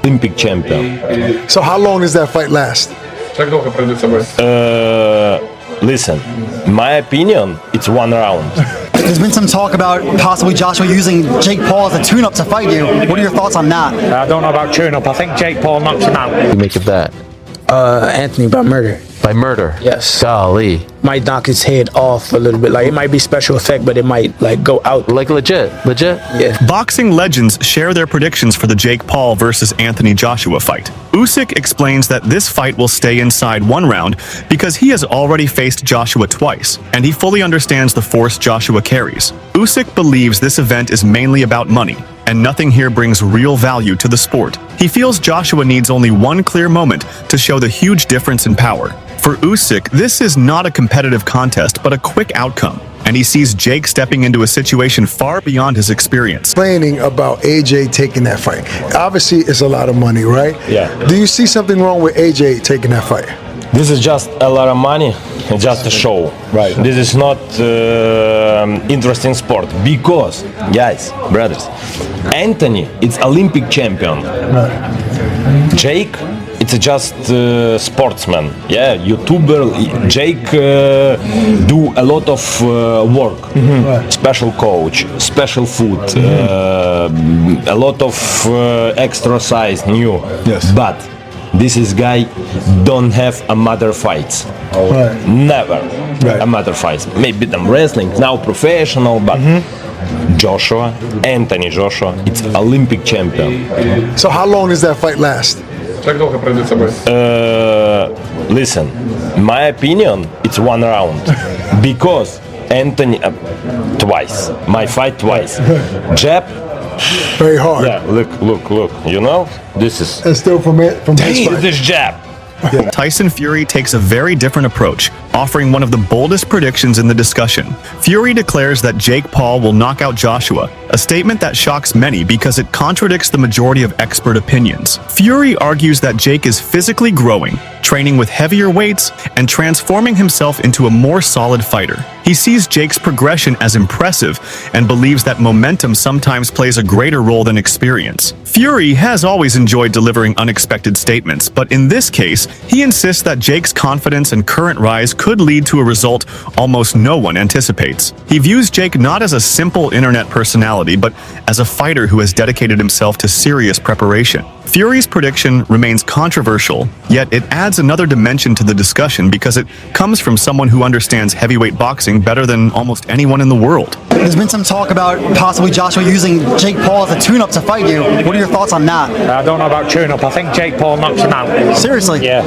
Olympic champion. So how long does that fight last? Listen, in my opinion, it's 1 round. There's been some talk about possibly Joshua using Jake Paul as a tune-up to fight you. What are your thoughts on that? I don't know about tune-up. I think Jake Paul knocks him out. You make of that? Anthony by murder. By murder? Yes. Golly. Might knock his head off a little bit. Like, it might be special effect, but it might, like, go out. Like legit? Yeah. Boxing legends share their predictions for the Jake Paul versus Anthony Joshua fight. Usyk explains that this fight will stay inside 1 round because he has already faced Joshua twice, and he fully understands the force Joshua carries. Usyk believes this event is mainly about money, and nothing here brings real value to the sport. He feels Joshua needs only one clear moment to show the huge difference in power. For Usyk, this is not a competitive contest, but a quick outcome, and he sees Jake stepping into a situation far beyond his experience. Complaining about AJ taking that fight. Obviously, it's a lot of money, right? Yeah. Do you see something wrong with AJ taking that fight? This is just a lot of money, just a show. Right. This is not interesting sport because, guys, brothers, Anthony, it's Olympic champion. Right. Jake, it's just sportsman. Yeah, YouTuber. Jake do a lot of work. Right. Special coach, special food, a lot of exercise new. Yes. But this is guy don't have a mother fights. Right. Never Right. a mother fights. Maybe them wrestling now professional, but Joshua, Anthony Joshua, it's Olympic champion. So how long does that fight last? Listen, in my opinion, it's 1 round because Anthony twice, my fight twice, jab. Very hard. Yeah, look. You know, this is. And still from his fight. This jab. Tyson Fury takes a very different approach, offering one of the boldest predictions in the discussion. Fury declares that Jake Paul will knock out Joshua, a statement that shocks many because it contradicts the majority of expert opinions. Fury argues that Jake is physically growing, training with heavier weights, and transforming himself into a more solid fighter. He sees Jake's progression as impressive and believes that momentum sometimes plays a greater role than experience. Fury has always enjoyed delivering unexpected statements, but in this case, he insists that Jake's confidence and current rise could lead to a result almost no one anticipates. He views Jake not as a simple internet personality, but as a fighter who has dedicated himself to serious preparation. Fury's prediction remains controversial, yet it adds another dimension to the discussion because it comes from someone who understands heavyweight boxing better than almost anyone in the world. There's been some talk about possibly Joshua using Jake Paul as a tune-up to fight you. What are your thoughts on that? I don't know about tune-up. I think Jake Paul knocks him out. Seriously? Yeah.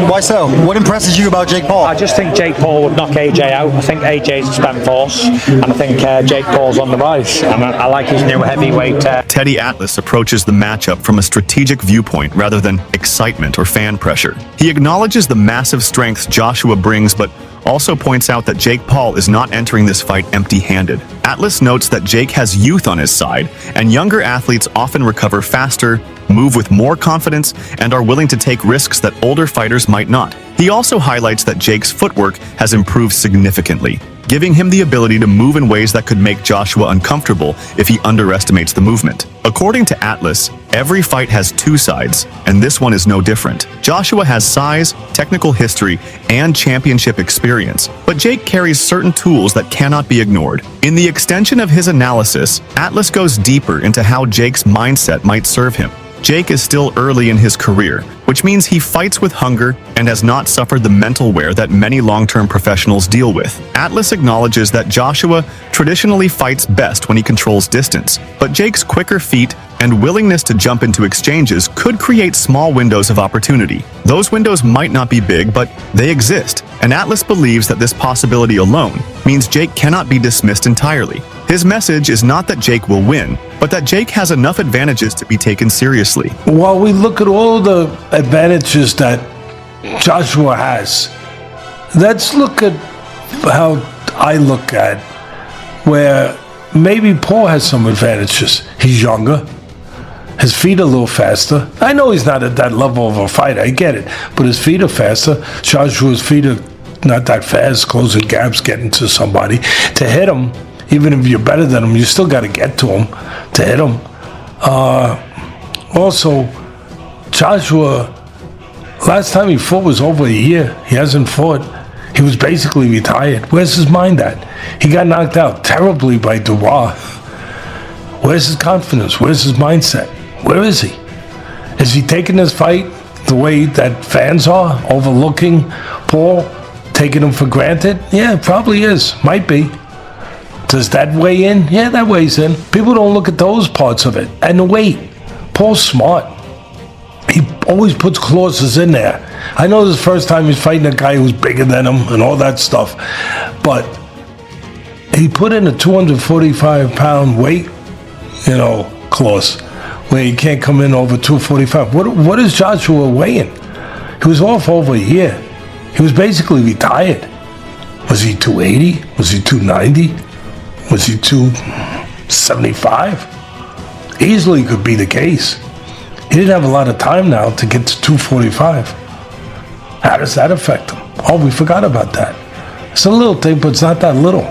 Why so? What impresses you about Jake Paul? I just think Jake Paul would knock AJ out. I think AJ's a spent force, and I think Jake Paul's on the rise. And I like his new heavyweight. Teddy Atlas approaches the matchup from a strategic viewpoint rather than excitement or fan pressure. He acknowledges the massive strengths Joshua brings, but also points out that Jake Paul is not entering this fight empty-handed. Atlas notes that Jake has youth on his side, and younger athletes often recover faster, move with more confidence, and are willing to take risks that older fighters might not. He also highlights that Jake's footwork has improved significantly, giving him the ability to move in ways that could make Joshua uncomfortable if he underestimates the movement. According to Atlas, every fight has two sides, and this one is no different. Joshua has size, technical history, and championship experience, but Jake carries certain tools that cannot be ignored. In the extension of his analysis, Atlas goes deeper into how Jake's mindset might serve him. Jake is still early in his career, which means he fights with hunger and has not suffered the mental wear that many long-term professionals deal with. Atlas acknowledges that Joshua traditionally fights best when he controls distance, but Jake's quicker feet and willingness to jump into exchanges could create small windows of opportunity. Those windows might not be big, but they exist, and Atlas believes that this possibility alone means Jake cannot be dismissed entirely. His message is not that Jake will win, but that Jake has enough advantages to be taken seriously. While we look at all the advantages that Joshua has, let's look at how I look at where maybe Paul has some advantages. He's younger. His feet are a little faster. I know he's not at that level of a fighter, I get it, but his feet are faster. Joshua's feet are not that fast, closing gaps, getting to somebody. To hit him, even if you're better than him, you still got to get to him to hit him. Also, Joshua, last time he fought was over a year. He hasn't fought. He was basically retired. Where's his mind at? He got knocked out terribly by Dubois. Where's his confidence? Where's his mindset? Where is he? Is he taking this fight the way that fans are, overlooking Paul, taking him for granted? Yeah, probably is. Might be. Does that weigh in? Yeah, that weighs in. People don't look at those parts of it. And the weight. Paul's smart. He always puts clauses in there. I know this is the first time he's fighting a guy who's bigger than him and all that stuff, but he put in a 245-pound weight, clause where he can't come in over 245. What is Joshua weighing? He was off over a year. He was basically retired. Was he 280? Was he 290? Was he 275? Easily could be the case. He didn't have a lot of time now to get to 245. How does that affect him? Oh, we forgot about that. It's a little thing, but it's not that little.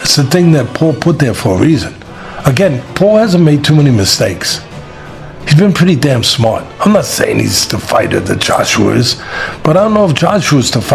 It's the thing that Paul put there for a reason. Again, Paul hasn't made too many mistakes. He's been pretty damn smart. I'm not saying he's the fighter that Joshua is, but I don't know if Joshua's the fighter.